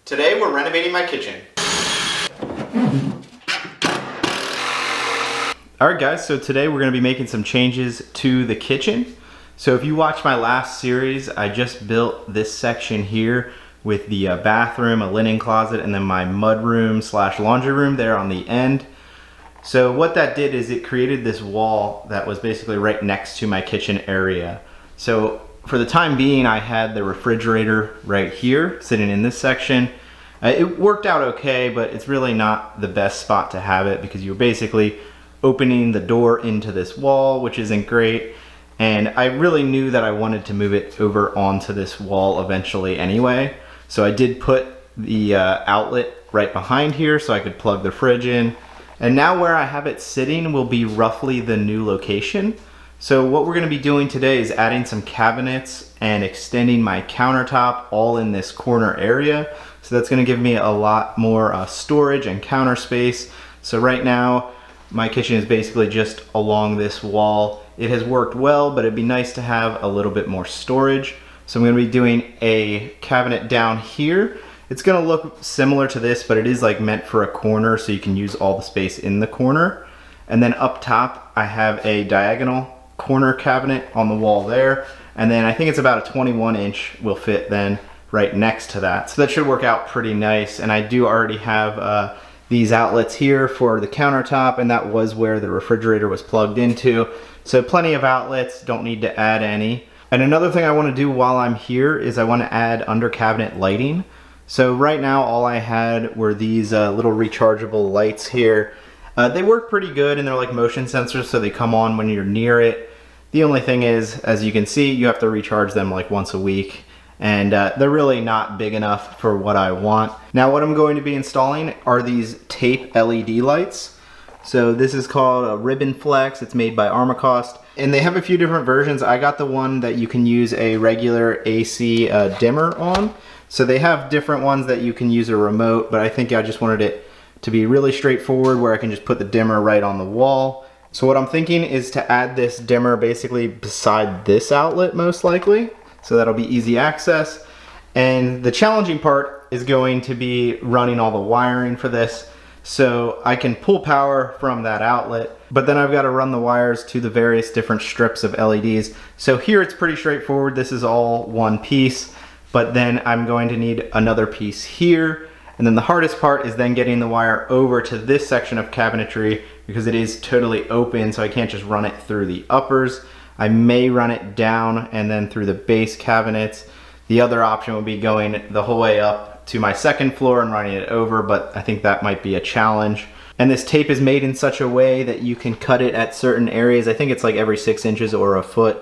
Today we're renovating my kitchen. Alright guys, so today we're going to be making some changes to the kitchen. So if you watched my last series, I just built this section here with the bathroom, a linen closet, and then my mud room slash laundry room there on the end. So what that did is it created this wall that was basically right next to my kitchen area. So for the time being, I had the refrigerator right here sitting in this section. It worked out okay, but it's really not the best spot to have it because you're basically opening the door into this wall, which isn't great. And I really knew that I wanted to move it over onto this wall eventually anyway. So I did put the outlet right behind here so I could plug the fridge in. And now where I have it sitting will be roughly the new location. So what we're gonna be doing today is adding some cabinets and extending my countertop all in this corner area. So that's gonna give me a lot more storage and counter space. So right now, my kitchen is basically just along this wall. It has worked well, but it'd be nice to have a little bit more storage. So I'm gonna be doing a cabinet down here. It's gonna look similar to this, but it is like meant for a corner so you can use all the space in the corner. And then up top, I have a diagonal corner cabinet on the wall there. And then I think it's about a 21-inch will fit then right next to that. So that should work out pretty nice. And I do already have these outlets here for the countertop, and that was where the refrigerator was plugged into. So plenty of outlets, don't need to add any. And another thing I want to do while I'm here is I want to add under cabinet lighting. So right now all I had were these little rechargeable lights here. They work pretty good and they're like motion sensors, so they come on when you're near it. The only thing is, as you can see, you have to recharge them like once a week. And they're really not big enough for what I want. Now what I'm going to be installing are these tape LED lights. So this is called a Ribbon Flex. It's made by Armacost. And they have a few different versions. I got the one that you can use a regular AC dimmer on. So they have different ones that you can use a remote, but I think I just wanted it to be really straightforward where I can just put the dimmer right on the wall. So what I'm thinking is to add this dimmer basically beside this outlet most likely. So that'll be easy access. And the challenging part is going to be running all the wiring for this. So I can pull power from that outlet, but then I've got to run the wires to the various different strips of LEDs. So here it's pretty straightforward. This is all one piece, but then I'm going to need another piece here. And then the hardest part is then getting the wire over to this section of cabinetry because it is totally open, so I can't just run it through the uppers. I may run it down and then through the base cabinets. The other option would be going the whole way up to my second floor and running it over, but I think that might be a challenge. And this tape is made in such a way that you can cut it at certain areas. I think it's like every 6 inches or a foot.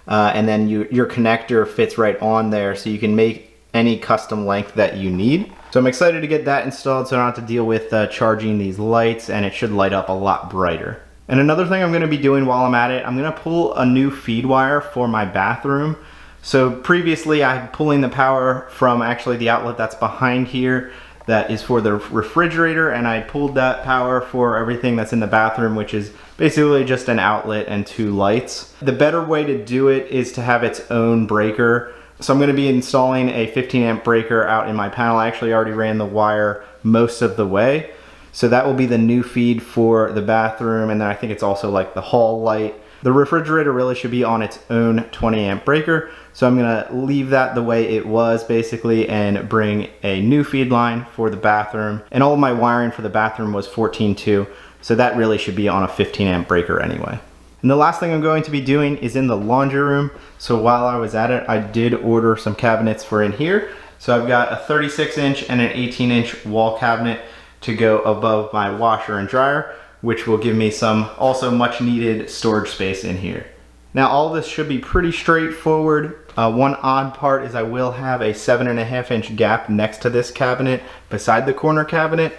And then your connector fits right on there, so you can make any custom length that you need. So I'm excited to get that installed so I don't have to deal with charging these lights, and it should light up a lot brighter. And another thing I'm gonna be doing while I'm at it, I'm gonna pull a new feed wire for my bathroom. So previously I'm pulling the power from actually the outlet that's behind here that is for the refrigerator, and I pulled that power for everything that's in the bathroom, which is basically just an outlet and 2 lights. The better way to do it is to have its own breaker. So I'm gonna be installing a 15 amp breaker out in my panel. I actually already ran the wire most of the way. So that will be the new feed for the bathroom, and then I think it's also like the hall light. The refrigerator really should be on its own 20 amp breaker, so I'm gonna leave that the way it was basically and bring a new feed line for the bathroom. And all of my wiring for the bathroom was 14.2, so that really should be on a 15 amp breaker anyway. And the last thing I'm going to be doing is in the laundry room. So while I was at it, I did order some cabinets for in here. So I've got a 36-inch and an 18-inch wall cabinet to go above my washer and dryer, which will give me some also much needed storage space in here. Now all this should be pretty straightforward. One odd part is I will have a 7.5-inch gap next to this cabinet beside the corner cabinet.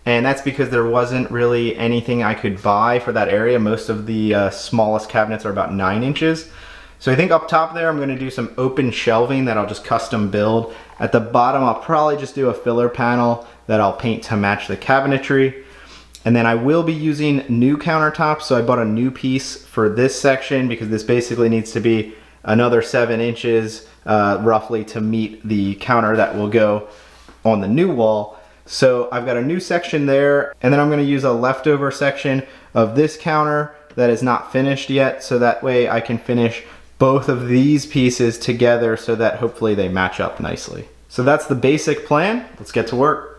And that's because there wasn't really anything I could buy for that area. Most of the smallest cabinets are about 9 inches. So I think up top there, I'm gonna do some open shelving that I'll just custom build. At the bottom, I'll probably just do a filler panel that I'll paint to match the cabinetry. And then I will be using new countertops. So I bought a new piece for this section because this basically needs to be another 7 inches roughly to meet the counter that will go on the new wall. So I've got a new section there, and then I'm going to use a leftover section of this counter that is not finished yet, so that way I can finish both of these pieces together so that hopefully they match up nicely. So that's the basic plan. Let's get to work.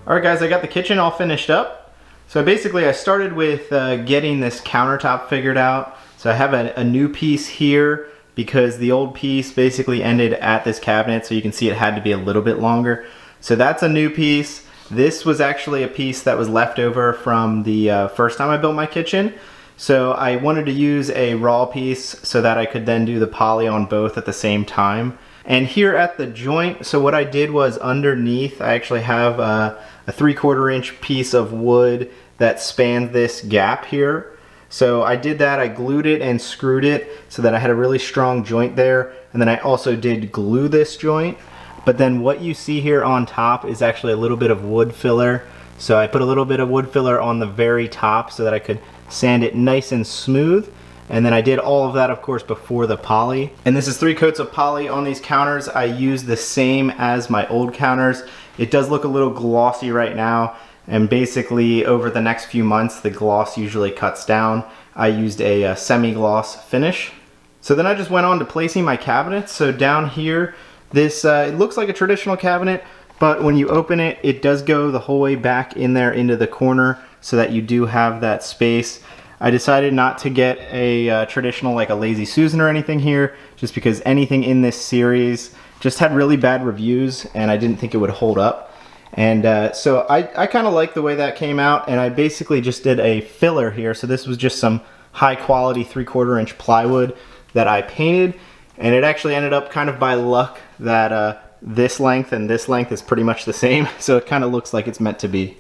Alright guys, I got the kitchen all finished up. So basically I started with getting this countertop figured out. So I have a new piece here because the old piece basically ended at this cabinet, so you can see it had to be a little bit longer. So that's a new piece. This was actually a piece that was left over from the first time I built my kitchen. So I wanted to use a raw piece so that I could then do the poly on both at the same time. And here at the joint, so what I did was underneath, I actually have a 3/4 inch piece of wood that spans this gap here. So I did that, I glued it and screwed it so that I had a really strong joint there. And then I also did glue this joint. But then what you see here on top is actually a little bit of wood filler. So I put a little bit of wood filler on the very top so that I could sand it nice and smooth. And then I did all of that, of course, before the poly. And this is 3 coats of poly on these counters. I use the same as my old counters. It does look a little glossy right now. And basically, over the next few months, the gloss usually cuts down. I used a semi-gloss finish. So then I just went on to placing my cabinets. So down here, this it looks like a traditional cabinet, but when you open it, it does go the whole way back in there into the corner so that you do have that space. I decided not to get a traditional like a Lazy Susan or anything here, just because anything in this series just had really bad reviews and I didn't think it would hold up. And so I kind of like the way that came out, and I basically just did a filler here. So this was just some high quality 3/4 inch plywood that I painted, and it actually ended up kind of by luck that this length and this length is pretty much the same, so it kind of looks like it's meant to be.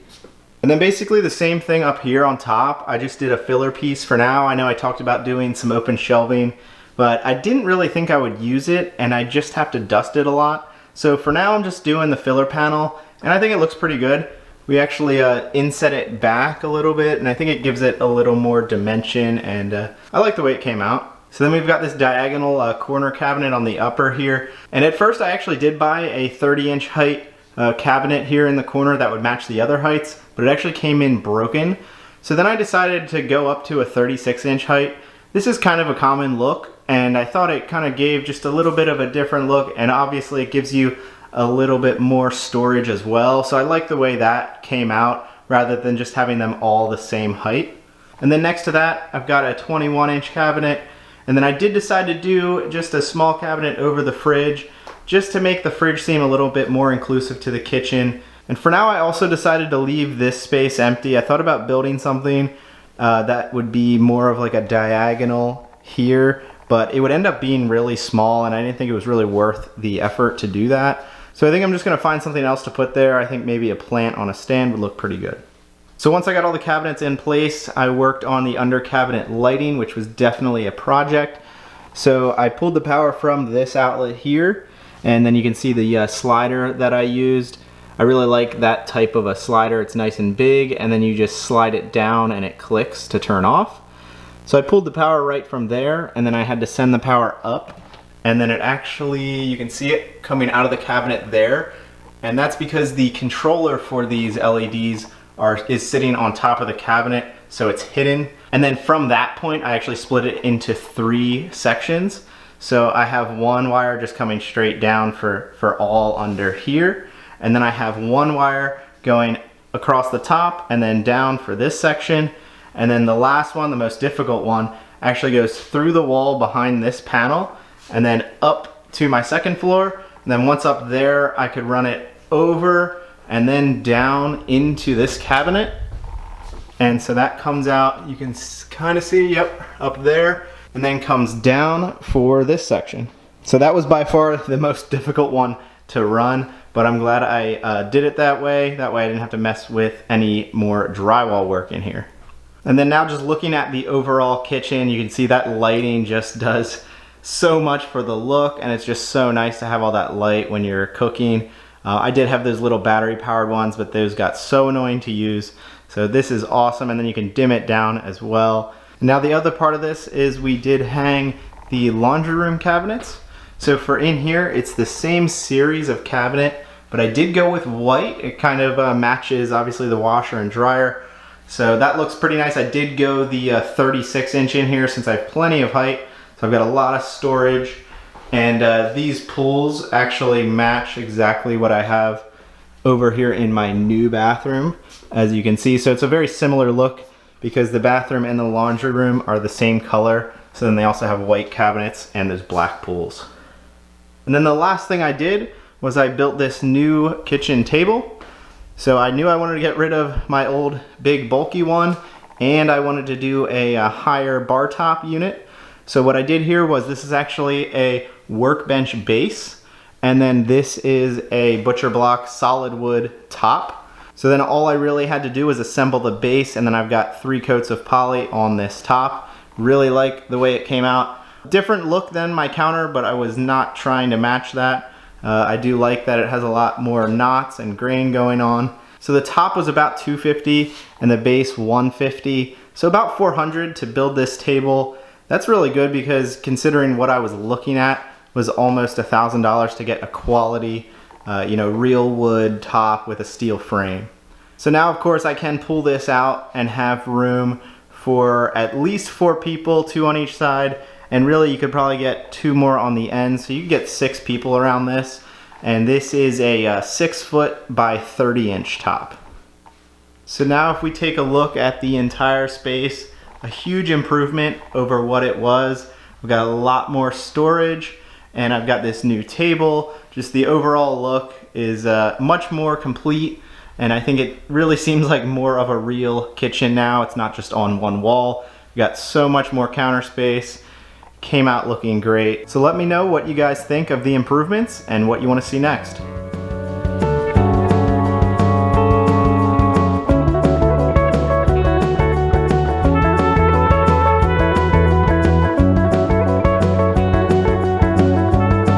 And then basically the same thing up here on top. I just did a filler piece for now. I know I talked about doing some open shelving, but I didn't really think I would use it, and I just have to dust it a lot. So for now I'm just doing the filler panel, and I think it looks pretty good. We actually inset it back a little bit, and I think it gives it a little more dimension, and I like the way it came out. So then we've got this diagonal corner cabinet on the upper here. And at first I actually did buy a 30-inch height cabinet here in the corner that would match the other heights, but it actually came in broken. So then I decided to go up to a 36-inch height. This is kind of a common look, and I thought it kind of gave just a little bit of a different look, and obviously it gives you a little bit more storage as well. So I like the way that came out rather than just having them all the same height. And then next to that, I've got a 21-inch cabinet. And then I did decide to do just a small cabinet over the fridge, just to make the fridge seem a little bit more inclusive to the kitchen. And for now I also decided to leave this space empty. I thought about building something that would be more of like a diagonal here, but it would end up being really small, and I didn't think it was really worth the effort to do that. So I think I'm just gonna find something else to put there. I think maybe a plant on a stand would look pretty good. So once I got all the cabinets in place, I worked on the under cabinet lighting, which was definitely a project. So I pulled the power from this outlet here, and then you can see the slider that I used. I really like that type of a slider. It's nice and big, and then you just slide it down and it clicks to turn off. So I pulled the power right from there, and then I had to send the power up, and then it actually, you can see it coming out of the cabinet there, and that's because the controller for these LEDs is sitting on top of the cabinet, so it's hidden. And then from that point, I actually split it into 3 sections. So I have one wire just coming straight down for all under here. And then I have one wire going across the top and then down for this section. And then the last one, the most difficult one, actually goes through the wall behind this panel and then up to my second floor. And then once up there, I could run it over and then down into this cabinet. And so that comes out, you can kind of see, yep, up there, and then comes down for this section. So that was by far the most difficult one to run, but I'm glad I did it that way. That way I didn't have to mess with any more drywall work in here. And then now just looking at the overall kitchen, you can see that lighting just does so much for the look, and it's just so nice to have all that light when you're cooking. I did have those little battery powered ones, but those got so annoying to use. So this is awesome, and then you can dim it down as well. Now the other part of this is we did hang the laundry room cabinets. So for in here, it's the same series of cabinet, but I did go with white. It kind of matches obviously the washer and dryer. So that looks pretty nice. I did go the 36-inch in here since I have plenty of height. So I've got a lot of storage. And these pools actually match exactly what I have over here in my new bathroom, as you can see. So it's a very similar look because the bathroom and the laundry room are the same color. So then they also have white cabinets and those black pools. And then the last thing I did was I built this new kitchen table. So I knew I wanted to get rid of my old big bulky one, and I wanted to do a higher bar top unit. So what I did here was, this is actually a workbench base, and then this is a butcher block solid wood top. So then all I really had to do was assemble the base, and then I've got 3 coats of poly on this top. Really like the way it came out. Different look than my counter, but I was not trying to match that. I do like that it has a lot more knots and grain going on. So the top was about $250 and the base $150. So about $400 to build this table. That's really good because considering what I was looking at was almost $1,000 to get a quality, real wood top with a steel frame. So now of course I can pull this out and have room for at least 4 people, 2 on each side, and really you could probably get 2 more on the end, so you could get 6 people around this. And this is a 6 foot by 30-inch top. So now if we take a look at the entire space, a huge improvement over what it was. We've got a lot more storage, and I've got this new table. Just the overall look is much more complete, and I think it really seems like more of a real kitchen now. It's not just on one wall. We got so much more counter space. Came out looking great. So let me know what you guys think of the improvements and what you want to see next.